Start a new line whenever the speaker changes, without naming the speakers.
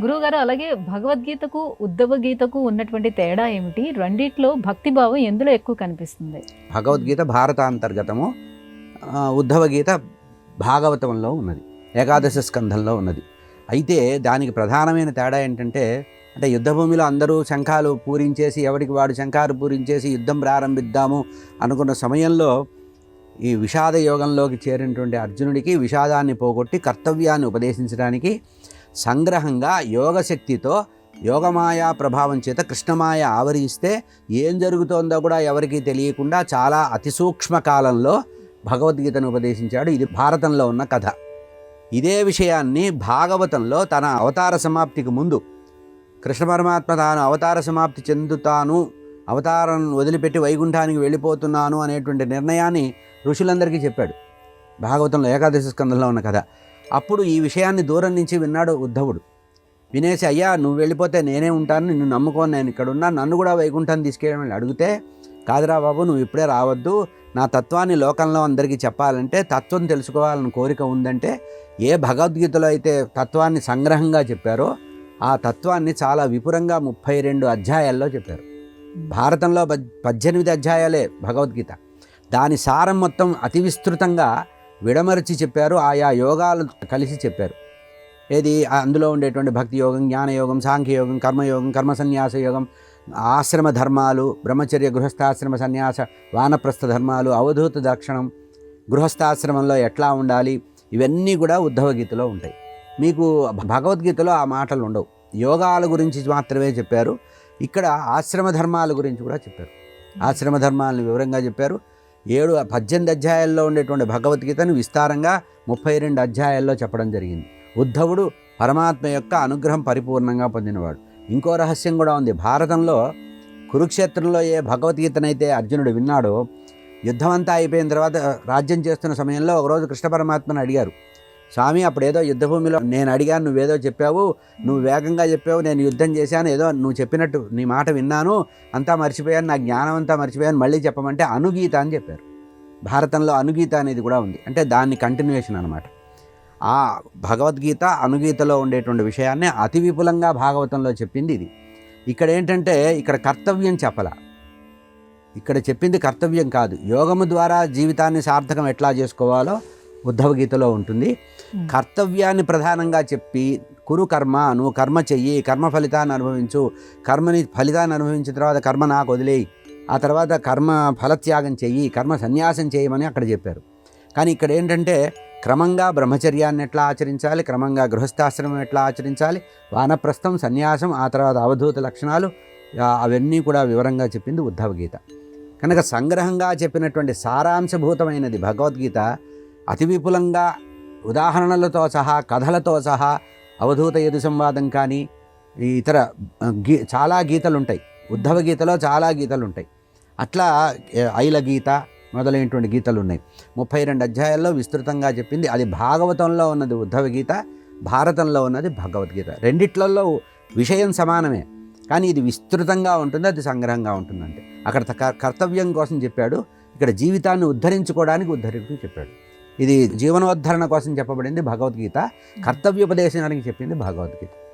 గురువుగారు అలాగే భగవద్గీతకు, ఉద్ధవ గీతకు ఉన్నటువంటి తేడా ఏమిటి? రెండిట్లో భక్తి భావం ఎందులో ఎక్కువ కనిపిస్తుంది?
భగవద్గీత భారతాంతర్గతము, ఉద్ధవ గీత భాగవతంలో ఉన్నది, ఏకాదశ స్కంధంలో ఉన్నది. అయితే దానికి ప్రధానమైన తేడా ఏంటంటే, అంటే యుద్ధభూమిలో అందరూ శంఖాలు పూరించేసి ఎవరికి వాడు శంఖాలు పూరించేసి యుద్ధం ప్రారంభిద్దాము అనుకున్న సమయంలో ఈ విషాద యోగంలోకి చేరినటువంటి అర్జునుడికి విషాదాన్ని పోగొట్టి కర్తవ్యాన్ని ఉపదేశించడానికి సంగ్రహంగా యోగశక్తితో యోగమాయా ప్రభావం చేత కృష్ణమాయ ఆవరిస్తే ఏం జరుగుతోందో కూడా ఎవరికీ తెలియకుండా చాలా అతి సూక్ష్మ కాలంలో భగవద్గీతను ఉపదేశించాడు. ఇది భారతంలో ఉన్న కథ. ఇదే విషయాన్ని భాగవతంలో తన అవతార సమాప్తికి ముందు కృష్ణ పరమాత్మ తాను అవతార సమాప్తి చెందుతాను, అవతారం వదిలిపెట్టి వైకుంఠానికి వెళ్ళిపోతున్నాను అనేటువంటి నిర్ణయాన్ని ఋషులందరికీ చెప్పాడు. భాగవతంలో ఏకాదశ స్కంధంలో ఉన్న కథ. అప్పుడు ఈ విషయాన్ని దూరం నుంచి విన్నాడు ఉద్ధవుడు. వినేసి, అయ్యా నువ్వు వెళ్ళిపోతే నేనే ఉంటాను, నిన్ను నమ్ముకొని నేను ఇక్కడ ఉన్నా, నన్ను కూడా వైకుంఠాన్ని తీసుకెళ్ళమని అడిగితే, కాదురా బాబు నువ్వు ఇప్పుడే రావద్దు, నా తత్వాన్ని లోకంలో అందరికీ చెప్పాలంటే, తత్వం తెలుసుకోవాలని కోరిక ఉందంటే, ఏ భగవద్గీతలో అయితే తత్వాన్ని సంగ్రహంగా చెప్పారో ఆ తత్వాన్ని చాలా విపురంగా 32 అధ్యాయాల్లో చెప్పారు. భారతంలో 18 అధ్యాయాలే భగవద్గీత. దాని సారం మొత్తం అతి విస్తృతంగా విడమరిచి చెప్పారు. ఆయా యోగాలు కలిసి చెప్పారు. ఏది అందులో ఉండేటువంటి భక్తి యోగం, జ్ఞానయోగం, సాంఖ్యయోగం, కర్మయోగం, కర్మ సన్యాస యోగం, ఆశ్రమ ధర్మాలు, బ్రహ్మచర్య గృహస్థాశ్రమ సన్యాస వానప్రస్థ ధర్మాలు, అవధూత దక్షిణం, గృహస్థాశ్రమంలో ఎట్లా ఉండాలి, ఇవన్నీ కూడా ఉద్ధవ గీతలో ఉంటాయి. మీకు భగవద్గీతలో ఆ మాటలు ఉండవు. యోగాల గురించి మాత్రమే చెప్పారు. ఇక్కడ ఆశ్రమ ధర్మాల గురించి కూడా చెప్పారు. ఆశ్రమ ధర్మాలను వివరంగా చెప్పారు. 18 అధ్యాయాల్లో ఉండేటువంటి భగవద్గీతను విస్తారంగా 32 అధ్యాయాల్లో చెప్పడం జరిగింది. ఉద్ధవుడు పరమాత్మ యొక్క అనుగ్రహం పరిపూర్ణంగా పొందినవాడు. ఇంకో రహస్యం కూడా ఉంది. భారతంలో కురుక్షేత్రంలో ఏ భగవద్గీతనైతే అర్జునుడు విన్నాడో, యుద్ధం అంతా అయిపోయిన తర్వాత రాజ్యం చేస్తున్న సమయంలో ఒకరోజు కృష్ణ పరమాత్మను అడిగారు, స్వామి అప్పుడేదో యుద్ధభూమిలో నేను అడిగాను, నువ్వేదో చెప్పావు, నువ్వు వేగంగా చెప్పావు, నేను యుద్ధం చేశాను, ఏదో నువ్వు చెప్పినట్టు నీ మాట విన్నాను, అంతా మర్చిపోయాను, నా జ్ఞానం అంతా మర్చిపోయాను, మళ్ళీ చెప్పమంటే అనుగీత అని చెప్పారు. భారతంలో అనుగీత అనేది కూడా ఉంది. అంటే దాన్ని కంటిన్యూషన్ అనమాట. ఆ భగవద్గీత అనుగీతలో ఉండేటువంటి విషయాన్ని అతి విపులంగా భాగవతంలో చెప్పింది ఇది. ఇక్కడ ఏంటంటే, ఇక్కడ కర్తవ్యం చెప్పల, ఇక్కడ చెప్పింది కర్తవ్యం కాదు, యోగము ద్వారా జీవితాన్ని సార్థకం ఎట్లా చేసుకోవాలో ఉద్ధవ గీతలో ఉంటుంది. కర్తవ్యాన్ని ప్రధానంగా చెప్పి, కురు కర్మ, నువ్వు కర్మ చెయ్యి, కర్మ ఫలితాన్ని అనుభవించు, కర్మని ఫలితాన్ని అనుభవించిన తర్వాత కర్మ నాకు వదిలేయి, ఆ తర్వాత కర్మ ఫలత్యాగం చెయ్యి, కర్మ సన్యాసం చేయమని అక్కడ చెప్పారు. కానీ ఇక్కడ ఏంటంటే, క్రమంగా బ్రహ్మచర్యాన్ని ఎట్లా ఆచరించాలి, క్రమంగా గృహస్థాశ్రమం ఎట్లా ఆచరించాలి, వానప్రస్థం, సన్యాసం, ఆ తర్వాత అవధూత లక్షణాలు, అవన్నీ కూడా వివరంగా చెప్పింది ఉద్ధవ గీత. కనుక సంగ్రహంగా చెప్పినటువంటి సారాంశభూతమైనది భగవద్గీత. అతి విపులంగా ఉదాహరణలతో సహా, కథలతో సహా, అవధూత యదు సంవాదం కానీ ఇతర చాలా గీతలు ఉంటాయి. ఉద్ధవ గీతలో చాలా గీతలు ఉంటాయి. అట్లా ఐల గీత మొదలైనటువంటి గీతలు ఉన్నాయి. 32 అధ్యాయాల్లో విస్తృతంగా చెప్పింది. అది భాగవతంలో ఉన్నది ఉద్ధవ గీత, భారతంలో ఉన్నది భగవద్గీత. రెండిట్లలో విషయం సమానమే, కానీ ఇది విస్తృతంగా ఉంటుంది, అది సంగ్రహంగా ఉంటుందంటే. అక్కడ కర్తవ్యం కోసం చెప్పాడు, ఇక్కడ జీవితాన్ని ఉద్ధరించుకోవడానికి ఉద్ధరిస్తూ చెప్పాడు. ఇది జీవనోద్ధరణ కోసం చెప్పబడింది భగవద్గీత, కర్తవ్యోపదేశానికి చెప్పింది భగవద్గీత.